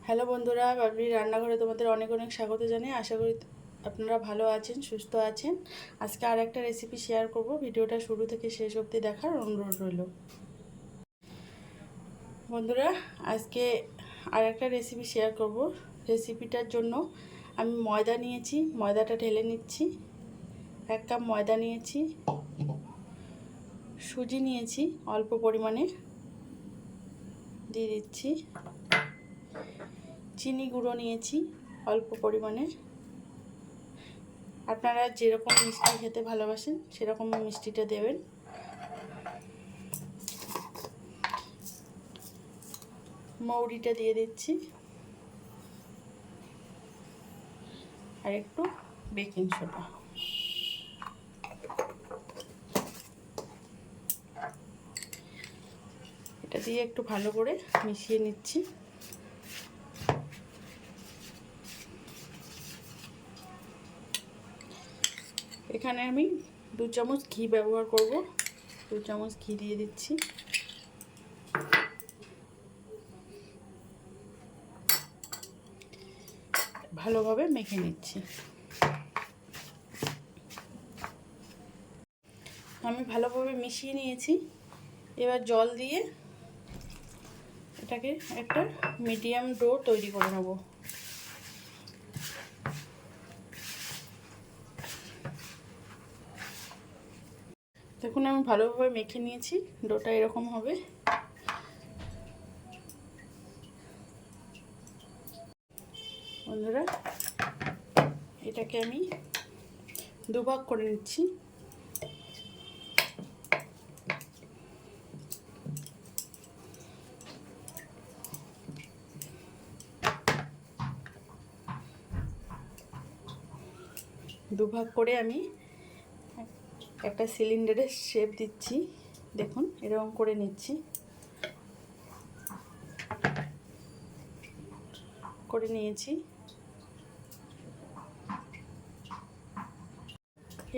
Hello বন্ধুরা, বাবলির রান্নাঘরে তোমাদের অনেক অনেক স্বাগত জানাই। আশা করি আপনারা ভালো আছেন, সুস্থ আছেন। আজকে আর একটা রেসিপি শেয়ার করব। ভিডিওটা শুরু থেকে শেষ অবধি দেখার অনুরোধ রইল। বন্ধুরা, আজকে আর একটা রেসিপি শেয়ার করব। রেসিপিটার জন্য আমি ময়দা নিয়েছি, ময়দাটা ঢেলে নিচ্ছি। 1 কাপ ময়দা নিয়েছি। সুজি নিয়েছি অল্প পরিমাণে, দিয়ে দিচ্ছি। চিনি গুঁড়ো নিয়েছি অল্প পরিমাণে। আপনারা যেরকম মিষ্টি খেতে ভালোবাসেন সেরকম মিষ্টিটা দেবেন। মৌরিটা দিয়ে দিচ্ছি, আর একটু বেকিং সোডা। এটা দিয়ে একটু ভালো করে মিশিয়ে নিচ্ছি। এখানে আমি 2 চামচ ঘি ব্যবহার করব। 2 চামচ ঘি দিয়ে দিচ্ছি। ভালোভাবে মেখে নিচ্ছি। আমি ভালোভাবে মিশিয়ে নিয়েছি। এবার জল দিয়ে এটাকে একটা মিডিয়াম ডো তৈরি করে নেব। দেখুন, আমি ভালোভাবে মেখে নিয়েছি। ডোটা এরকম হবে। বন্ধুরা, এটাকে আমি 2 ভাগ করে নিচ্ছি। দুভাগ করে আমি একটা সিলিন্ডারের শেপ দিচ্ছি। দেখুন, এরকম করে নিচ্ছি। করে নিয়েছি।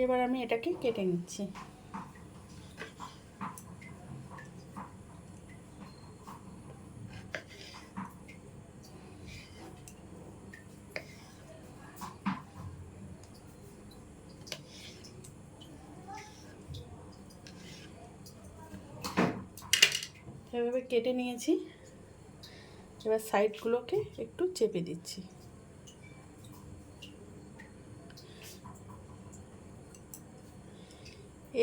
এবার আমি এটাকে কেটে নিচ্ছি। এভাবে কেটে নিয়েছি। এবার সাইডগুলোকে একটু চেপে দিচ্ছি।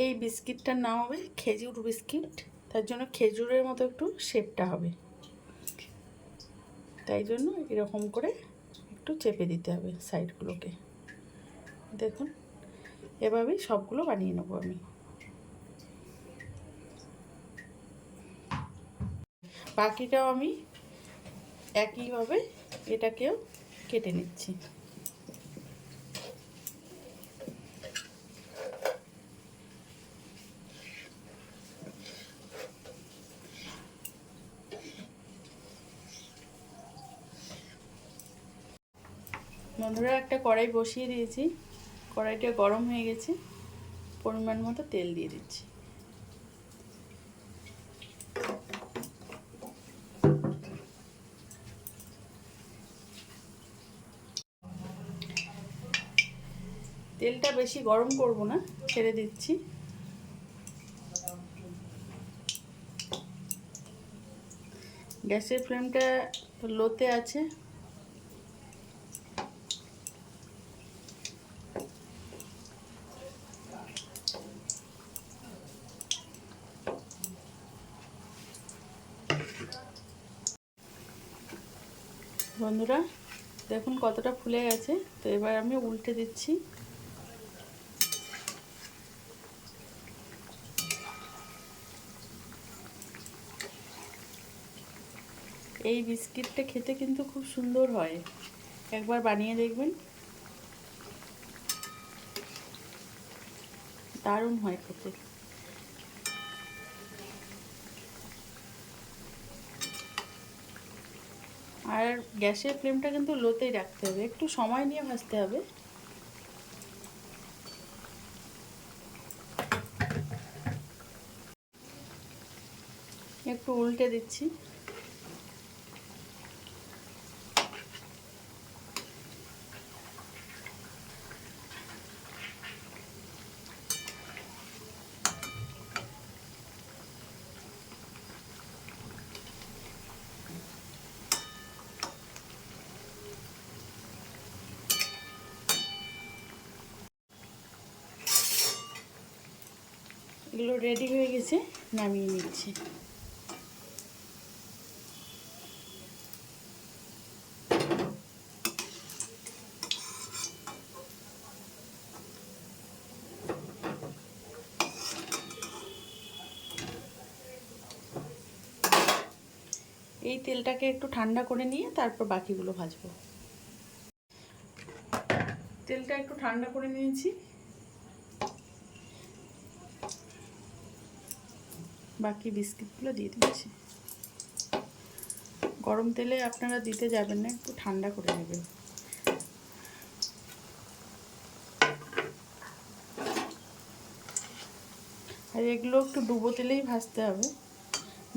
এই বিস্কিটটার নাম হবে খেজুর বিস্কিট। তার জন্য খেজুরের মতো একটু শেপটা হবে, তাই জন্য এরকম করে একটু চেপে দিতে হবে সাইডগুলোকে। দেখুন, এভাবেই সবগুলো বানিয়ে নেব আমি। বাকিটাও আমি একইভাবে এটাকেও কেটে নিচ্ছি। বন্ধুরা, একটা কড়াই বসিয়ে দিয়েছি। কড়াইটা গরম হয়ে গেছে। পরিমাণ মতো তেল দিয়ে দিচ্ছি। তেলটা বেশি গরম করব না, ছেড়ে দিচ্ছি। গ্যাসের ফ্লেমটা লোতে আছে। বন্ধুরা, দেখুন কতটা ফুলে গেছে। তো এবার আমি উল্টে দিচ্ছি। এই বিস্কিটটা খেতে কিন্তু খুব সুন্দর হয়, একবার বানিয়ে দেখবেন, দারুণ হয় খেতে। আর গ্যাসের ফ্লেমটা কিন্তু লোতেই রাখতে হবে, একটু সময় নিয়ে ভাজতে হবে। একটু উল্টে দিচ্ছি। এগুলো রেডি হয়ে গেছে, নামিয়ে নিচ্ছি। এই তেলটাকে একটু ঠান্ডা করে নিয়ে তারপর বাকিগুলো ভাজবো। তেলটা একটু ঠান্ডা করে নিয়েছি, বাকি বিস্কিটগুলো দিয়ে দিচ্ছি। গরম তেলে আপনারা দিতে যাবেন না, একটু ঠান্ডা করে নেবেন। আর এগুলো একটু ডুবো তেলেই ভাজতে হবে,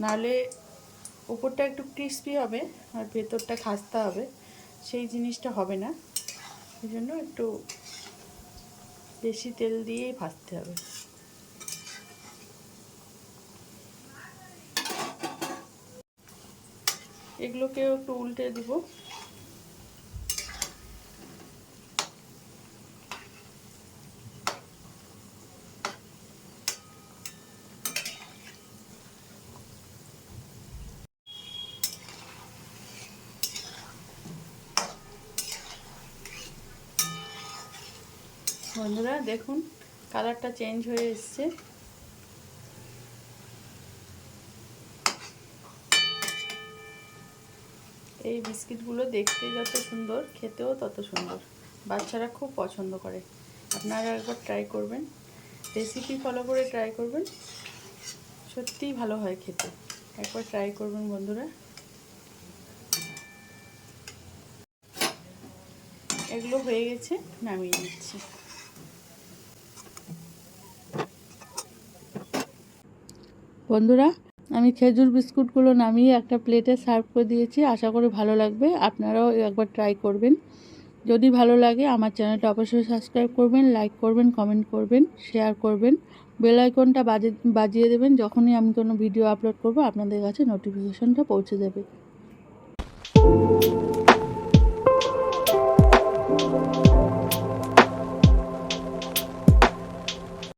নাহলে উপরটা একটু ক্রিস্পি হবে আর ভেতরটা খাস্তা হবে, সেই জিনিসটা হবে না। এই জন্য একটু বেশি তেল দিয়েই ভাজতে হবে। এগুলোকেও একটু উল্টে দিব। বন্ধুরা দেখুন, কালারটা চেঞ্জ হয়ে এসছে। এই বিস্কিটগুলো দেখতে যত সুন্দর, খেতেও তত সুন্দর। বাচ্চারা খুব পছন্দ করে। আপনারা একবার ট্রাই করবেন, রেসিপি ফলো করে ট্রাই করবেন, সত্যিই ভালো হয় খেতে। একবার ট্রাই করবেন বন্ধুরা। এগুলো হয়ে গেছে, নামিয়ে নিচ্ছি। বন্ধুরা, আমি খেজুর বিস্কুটগুলো নামিয়ে একটা প্লেটে সার্ভ করে দিয়েছি। আশা করি ভালো লাগবে, আপনারাও একবার ট্রাই করবেন। যদি ভালো লাগে আমার চ্যানেলটা অবশ্যই সাবস্ক্রাইব করবেন, লাইক করবেন, কমেন্ট করবেন, শেয়ার করবেন, বেল আইকনটা বাজিয়ে দেবেন। যখনই আমি কোনো ভিডিও আপলোড করব আপনাদের কাছে নোটিফিকেশনটা পৌঁছে যাবে।